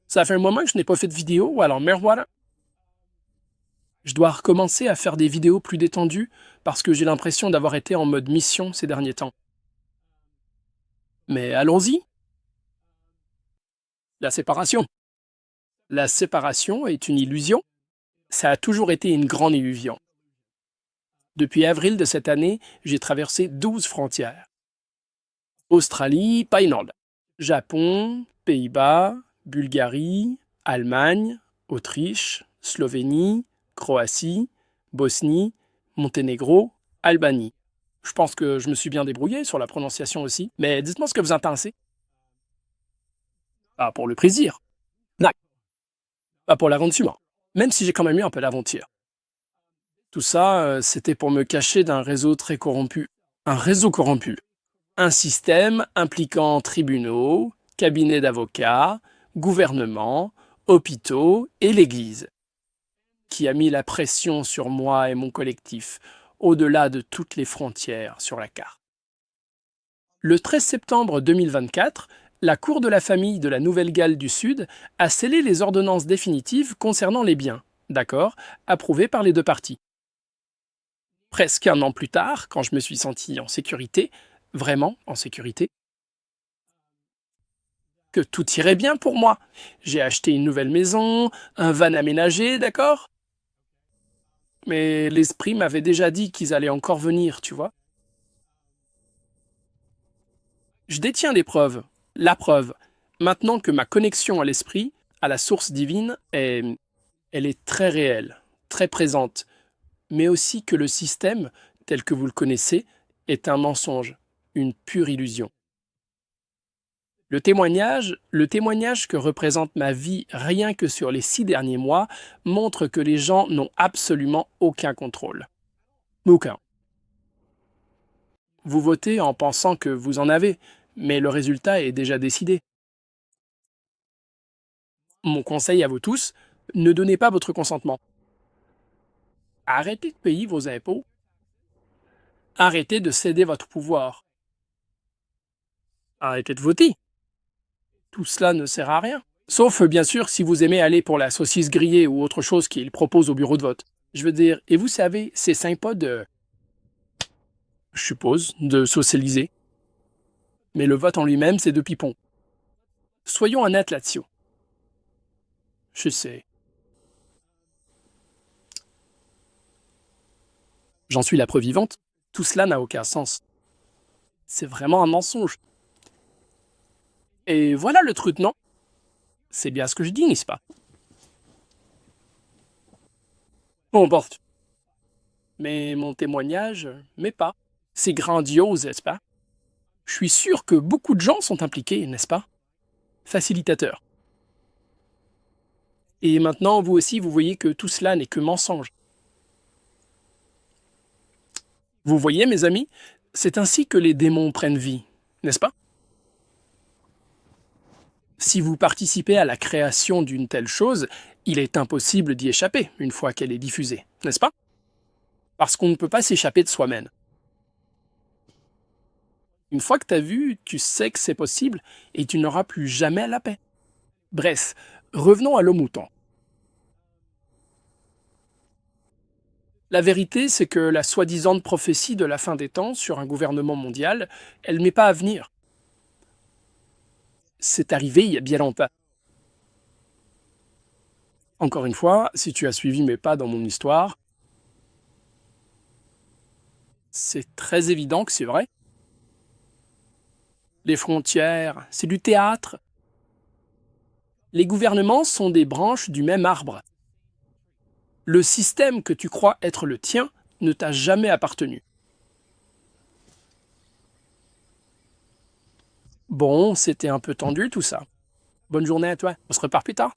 Ça fait un moment que je n'ai pas fait de vidéo, alors me voilà. Je dois recommencer à faire des vidéos plus détendues parce que j'ai l'impression d'avoir été en mode mission ces derniers temps. Mais allons-y. La séparation. La séparation est une illusion. Ça a toujours été une grande illusion. Depuis avril de cette année, j'ai traversé 12 frontières. Australie, Finlande. Japon, Pays-Bas, Bulgarie, Allemagne, Autriche, Slovénie, Croatie, Bosnie, Monténégro, Albanie. Je pense que je me suis bien débrouillé sur la prononciation aussi, mais dites-moi ce que vous en pensez. Pas pour le plaisir. Non, pas pour l'aventure. Même si j'ai quand même eu un peu d'aventure. Tout ça, c'était pour me cacher d'un réseau très corrompu. Un réseau corrompu. Un système impliquant tribunaux, cabinets d'avocats, gouvernements, hôpitaux et l'Église, qui a mis la pression sur moi et mon collectif, au-delà de toutes les frontières sur la carte. Le 13 septembre 2024, la Cour de la famille de la Nouvelle-Galles du Sud a scellé les ordonnances définitives concernant les biens, d'accord, approuvées par les deux parties. Presque un an plus tard, quand je me suis senti en sécurité, vraiment en sécurité, que tout irait bien pour moi. J'ai acheté une nouvelle maison, un van aménagé, d'accord? Mais l'esprit m'avait déjà dit qu'ils allaient encore venir, tu vois. Je détiens des preuves. La preuve. Maintenant que ma connexion à l'esprit, à la source divine, elle est très réelle, très présente, mais aussi que le système, tel que vous le connaissez, est un mensonge, une pure illusion. Le témoignage que représente ma vie rien que sur les 6 derniers mois montre que les gens n'ont absolument aucun contrôle. Aucun. Vous votez en pensant que vous en avez, mais le résultat est déjà décidé. Mon conseil à vous tous, ne donnez pas votre consentement. Arrêtez de payer vos impôts. Arrêtez de céder votre pouvoir. Arrêtez de voter. Tout cela ne sert à rien. Sauf, bien sûr, si vous aimez aller pour la saucisse grillée ou autre chose qu'il propose au bureau de vote. Je veux dire, et vous savez, c'est sympa je suppose, de socialiser. Mais le vote en lui-même, c'est de pipon. Soyons honnêtes là-dessus. Je sais. J'en suis la preuve vivante. Tout cela n'a aucun sens. C'est vraiment un mensonge. Et voilà le truc, non? C'est bien ce que je dis, n'est-ce pas? Bon, bon. Mais mon témoignage, mais pas. C'est grandiose, n'est-ce pas? Je suis sûr que beaucoup de gens sont impliqués, n'est-ce pas? Facilitateur. Et maintenant, vous aussi, vous voyez que tout cela n'est que mensonge. Vous voyez, mes amis, c'est ainsi que les démons prennent vie, n'est-ce pas? Si vous participez à la création d'une telle chose, il est impossible d'y échapper une fois qu'elle est diffusée, n'est-ce pas? Parce qu'on ne peut pas s'échapper de soi-même. Une fois que tu as vu, tu sais que c'est possible et tu n'auras plus jamais la paix. Bref, revenons à l'homme mouton. La vérité, c'est que la soi-disant prophétie de la fin des temps sur un gouvernement mondial, elle n'est pas à venir. C'est arrivé il y a bien longtemps. Encore une fois, si tu as suivi mes pas dans mon histoire, c'est très évident que c'est vrai. Les frontières, c'est du théâtre. Les gouvernements sont des branches du même arbre. Le système que tu crois être le tien ne t'a jamais appartenu. Bon, c'était un peu tendu tout ça. Bonne journée à toi. On se repart plus tard.